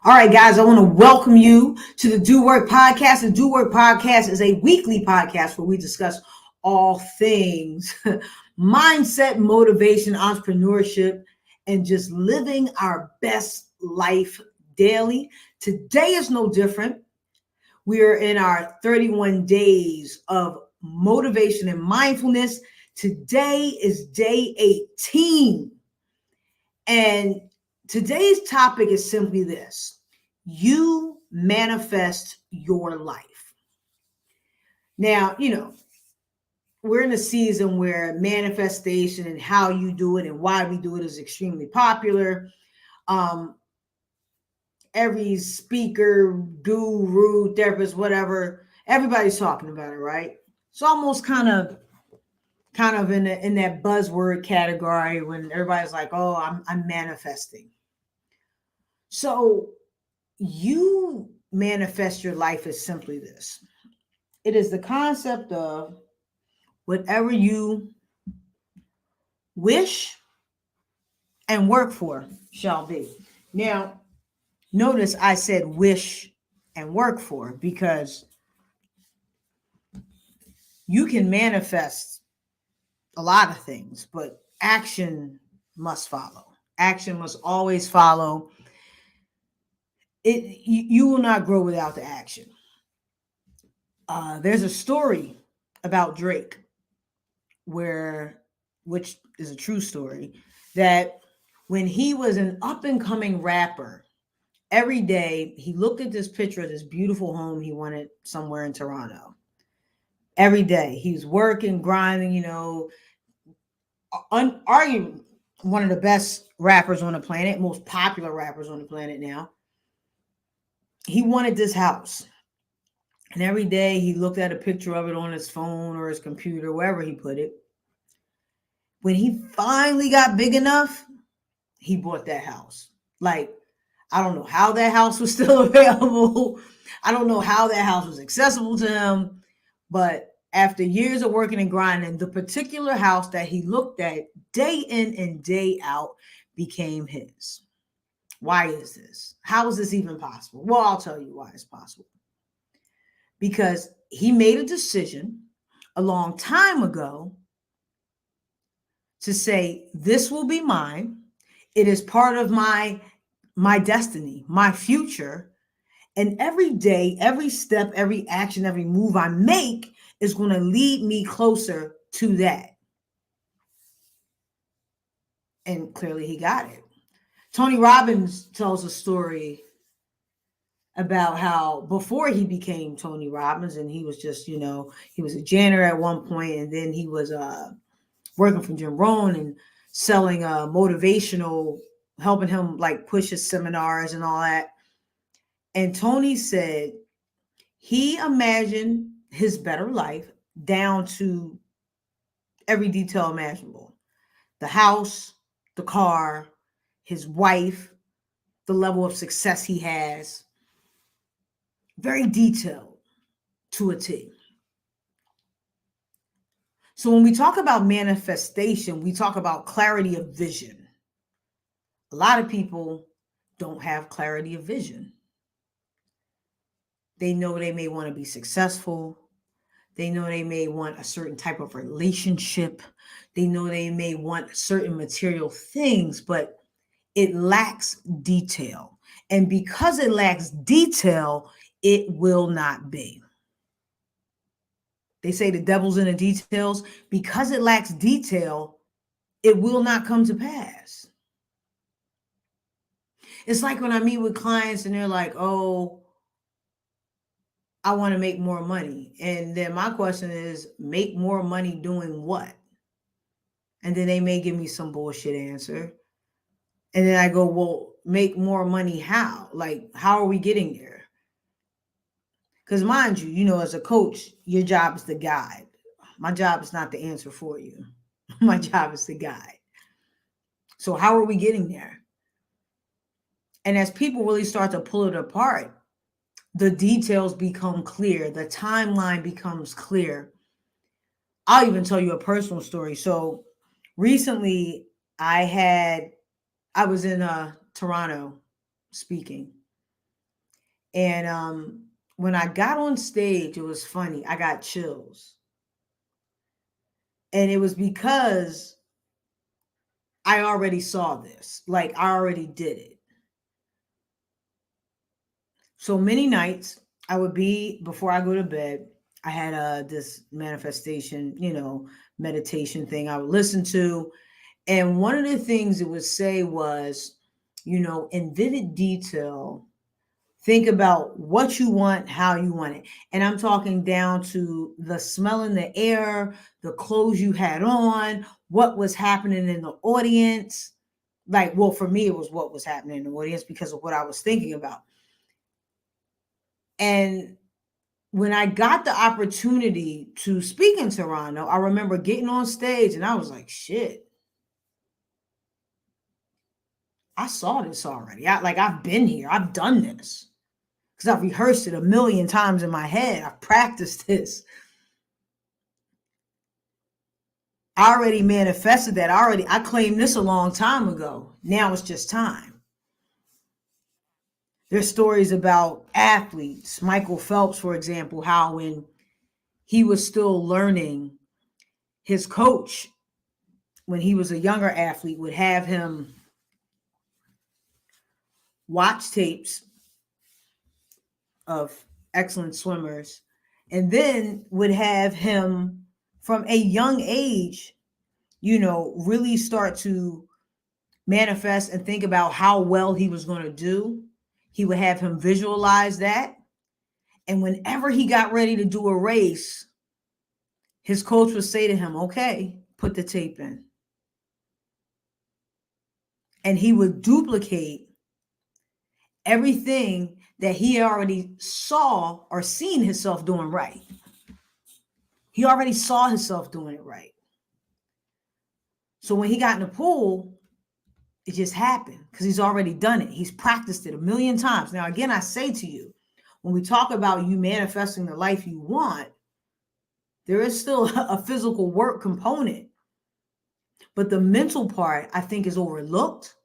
All right, guys, I want to welcome you to the Do Work Podcast. The Do Work Podcast is a weekly podcast where we discuss all things mindset, motivation, entrepreneurship, and just living our best life daily. Today is no different. We are in our 31 days of motivation and mindfulness. Today is day 18. And today's topic is simply this: you manifest your life. Now, we're in a season where manifestation and how you do it and why we do it is extremely popular. Um, every speaker, guru, therapist, whatever, everybody's talking about it, right? It's almost kind of in that buzzword category when everybody's like, "Oh, I'm manifesting." So you manifest your life as simply this: it is the concept of whatever you wish and work for shall be. Now, notice I said wish and work for because you can manifest a lot of things, but action must follow. Action must always follow. You will not grow without the action. There's a story about Drake where, which is a true story, that when he was an up and coming rapper, every day he looked at this picture of this beautiful home he wanted somewhere in Toronto. Every day he was working, grinding, arguing one of the best rappers on the planet, most popular rappers on the planet now. He wanted this house. And every day he looked at a picture of it on his phone or his computer, wherever he put it. When he finally got big enough, he bought that house. Like, I don't know how that house was still available. I don't know how that house was accessible to him. But after years of working and grinding, the particular house that he looked at day in and day out became his. Why is this? How is this even possible? Well, I'll tell you why it's possible. Because he made a decision a long time ago to say, this will be mine. It is part of my destiny, my future. And every day, every step, every action, every move I make is going to lead me closer to that. And clearly he got it. Tony Robbins tells a story about how before he became Tony Robbins, and he was just, he was a janitor at one point, and then he was working for Jim Rohn and selling motivational, helping him like push his seminars and all that. And Tony said he imagined his better life down to every detail imaginable: the house, the car, his wife, the level of success he has. Very detailed to a T. So when we talk about manifestation, we talk about clarity of vision. A lot of people don't have clarity of vision. They know they may want to be successful. They know they may want a certain type of relationship. They know they may want certain material things, but it lacks detail. And because it lacks detail, it will not be. They say the devil's in the details. Because it lacks detail, it will not come to pass. It's like when I meet with clients and they're like, oh, I want to make more money. And then my question is, make more money doing what? And then they may give me some bullshit answer. And then I go, well, make more money how? Like, how are we getting there? Because mind you, as a coach, your job is to guide. My job is not to answer for you. My job is to guide. So how are we getting there? And as people really start to pull it apart, the details become clear. The timeline becomes clear. I'll even tell you a personal story. So recently I was in Toronto speaking, And when I got on stage, it was funny. I got chills. And it was because I already saw this. Like I already did it. So many nights I would be before I go to bed. I had this manifestation, meditation thing I would listen to. And one of the things it would say was, in vivid detail, think about what you want, how you want it. And I'm talking down to the smell in the air, the clothes you had on, what was happening in the audience. Like, well, for me, it was what was happening in the audience because of what I was thinking about. And when I got the opportunity to speak in Toronto, I remember getting on stage and I was like, shit, I saw this already. I've been here. I've done this because I've rehearsed it a million times in my head. I've practiced this. I already manifested that. I claimed this a long time ago. Now it's just time. There's stories about athletes. Michael Phelps, for example, how when he was still learning, his coach, when he was a younger athlete, would have him watch tapes of excellent swimmers and then would have him from a young age, really start to manifest and think about how well he was going to do. He would have him visualize that. And whenever he got ready to do a race, his coach would say to him, okay, put the tape in. And he would duplicate everything that he already saw or seen himself doing right. He already saw himself doing it right. So when he got in the pool, it just happened because he's already done it. He's practiced it a million times. Now, again, I say to you, when we talk about you manifesting the life you want, there is still a physical work component. But the mental part, I think, is overlooked.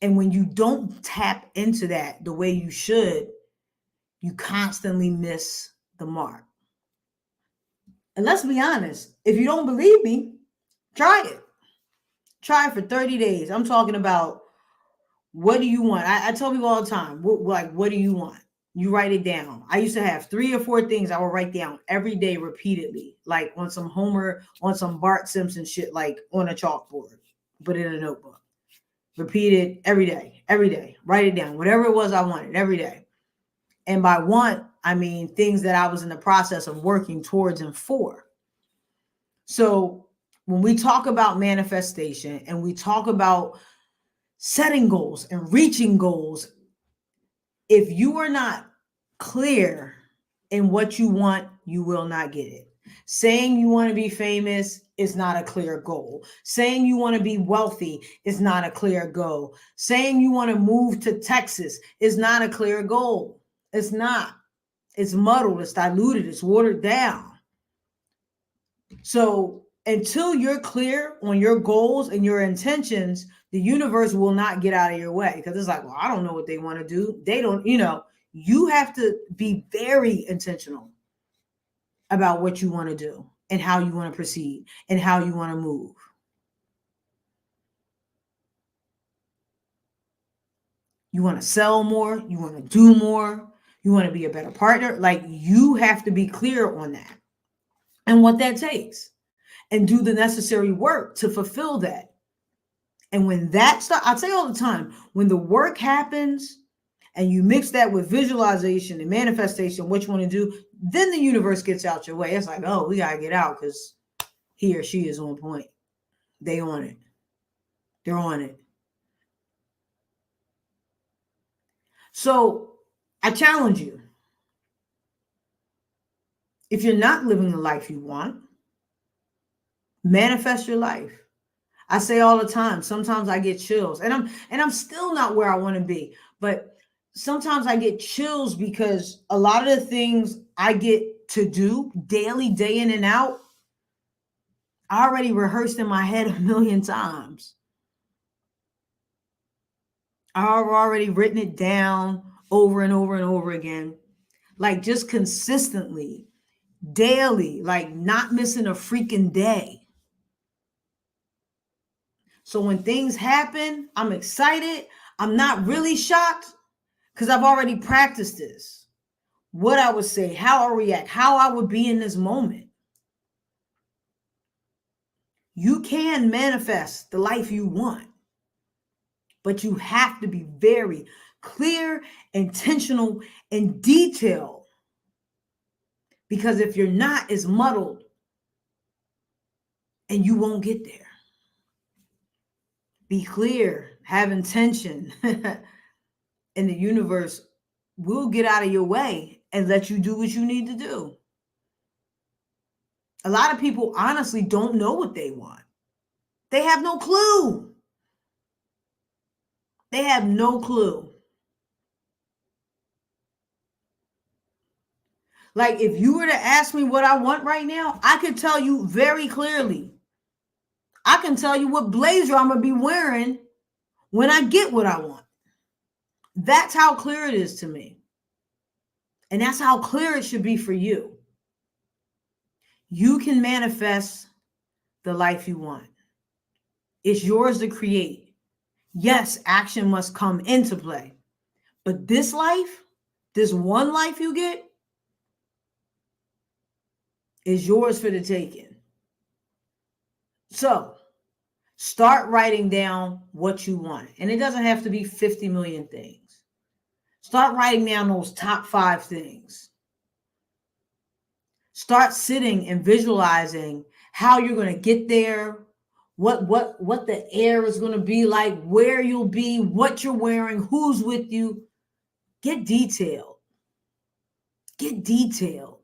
And when you don't tap into that the way you should, you constantly miss the mark. And let's be honest, if you don't believe me, try it. Try it for 30 days. I'm talking about, what do you want? I tell people all the time, what do you want? You write it down. I used to have 3 or 4 things I would write down every day repeatedly, like on some Homer, on some Bart Simpson shit, like on a chalkboard, put it in a notebook. Repeat it every day, write it down, whatever it was I wanted every day. And by want, I mean things that I was in the process of working towards and for. So when we talk about manifestation and we talk about setting goals and reaching goals, if you are not clear in what you want, you will not get it. Saying you want to be famous is not a clear goal. Saying you want to be wealthy is not a clear goal. Saying you want to move to Texas is not a clear goal. It's not. It's muddled, it's diluted, it's watered down. So until you're clear on your goals and your intentions, the universe will not get out of your way because it's like, well, I don't know what they want to do. They don't, you have to be very intentional about what you want to do and how you want to proceed and how you want to move. You want to sell more, you want to do more, you want to be a better partner. Like, you have to be clear on that and what that takes and do the necessary work to fulfill that. And when that starts, I say all the time, when the work happens and you mix that with visualization and manifestation, what you want to do, then the universe gets out your way. It's like, oh, we got to get out because he or she is on point. They on it. They're on it. So I challenge you. If you're not living the life you want, manifest your life. I say all the time, sometimes I get chills and I'm still not where I want to be, but sometimes I get chills because a lot of the things I get to do daily, day in and out, I already rehearsed in my head a million times. I've already written it down over and over and over again, like just consistently, daily, like not missing a freaking day. So when things happen, I'm excited. I'm not really shocked because I've already practiced this. What I would say, how I react, how I would be in this moment. You can manifest the life you want, but you have to be very clear, intentional, and detailed. Because if you're not, it's muddled and you won't get there. Be clear, have intention, and the universe will get out of your way and let you do what you need to do. A lot of people honestly don't know what they want. They have no clue. They have no clue. Like if you were to ask me what I want right now, I could tell you very clearly. I can tell you what blazer I'm going to be wearing when I get what I want. That's how clear it is to me. And that's how clear it should be for you. You can manifest the life you want. It's yours to create. Yes, action must come into play. But this life, this one life you get, is yours for the taking. So start writing down what you want. And it doesn't have to be 50 million things. Start writing down those top 5 things. Start sitting and visualizing how you're going to get there, what the air is going to be like, where you'll be, what you're wearing, who's with you. Get detailed. Get detailed.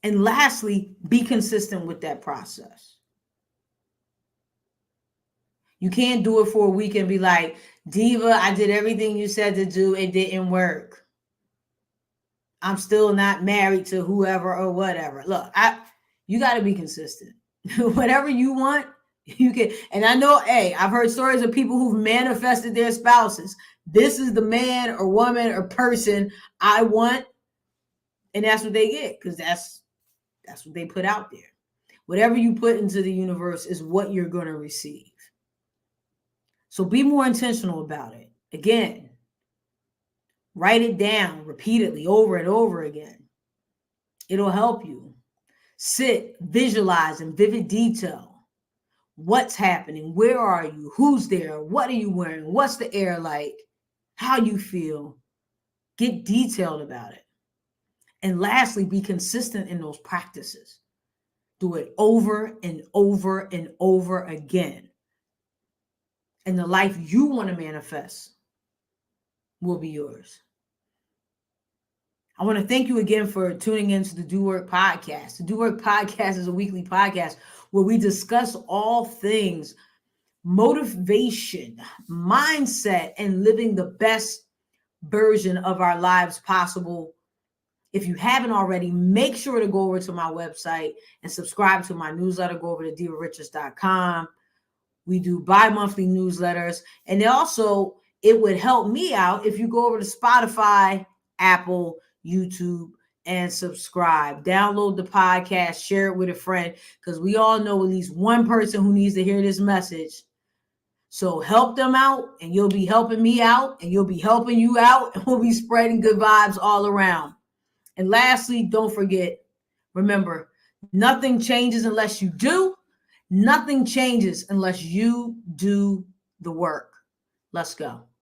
And lastly, be consistent with that process. You can't do it for a week and be like, Diva, I did everything you said to do. It didn't work. I'm still not married to whoever or whatever. Look, you got to be consistent. Whatever you want, you can. And I know, hey, I've heard stories of people who've manifested their spouses. This is the man or woman or person I want. And that's what they get, because that's what they put out there. Whatever you put into the universe is what you're going to receive. So be more intentional about it. Again, write it down repeatedly over and over again. It'll help you. Sit, visualize in vivid detail. What's happening? Where are you? Who's there? What are you wearing? What's the air like? How you feel? Get detailed about it. And lastly, be consistent in those practices. Do it over and over and over again. And the life you want to manifest will be yours. I want to thank you again for tuning into the Do Work Podcast. The Do Work Podcast is a weekly podcast where we discuss all things motivation, mindset, and living the best version of our lives possible. If you haven't already, make sure to go over to my website and subscribe to my newsletter. Go over to divarichards.com. We do bi-monthly newsletters. And also, it would help me out if you go over to Spotify, Apple, YouTube, and subscribe. Download the podcast, share it with a friend, because we all know at least one person who needs to hear this message. So help them out, and you'll be helping me out, and you'll be helping you out, and we'll be spreading good vibes all around. And lastly, don't forget, remember, nothing changes unless you do. Nothing changes unless you do the work. Let's go.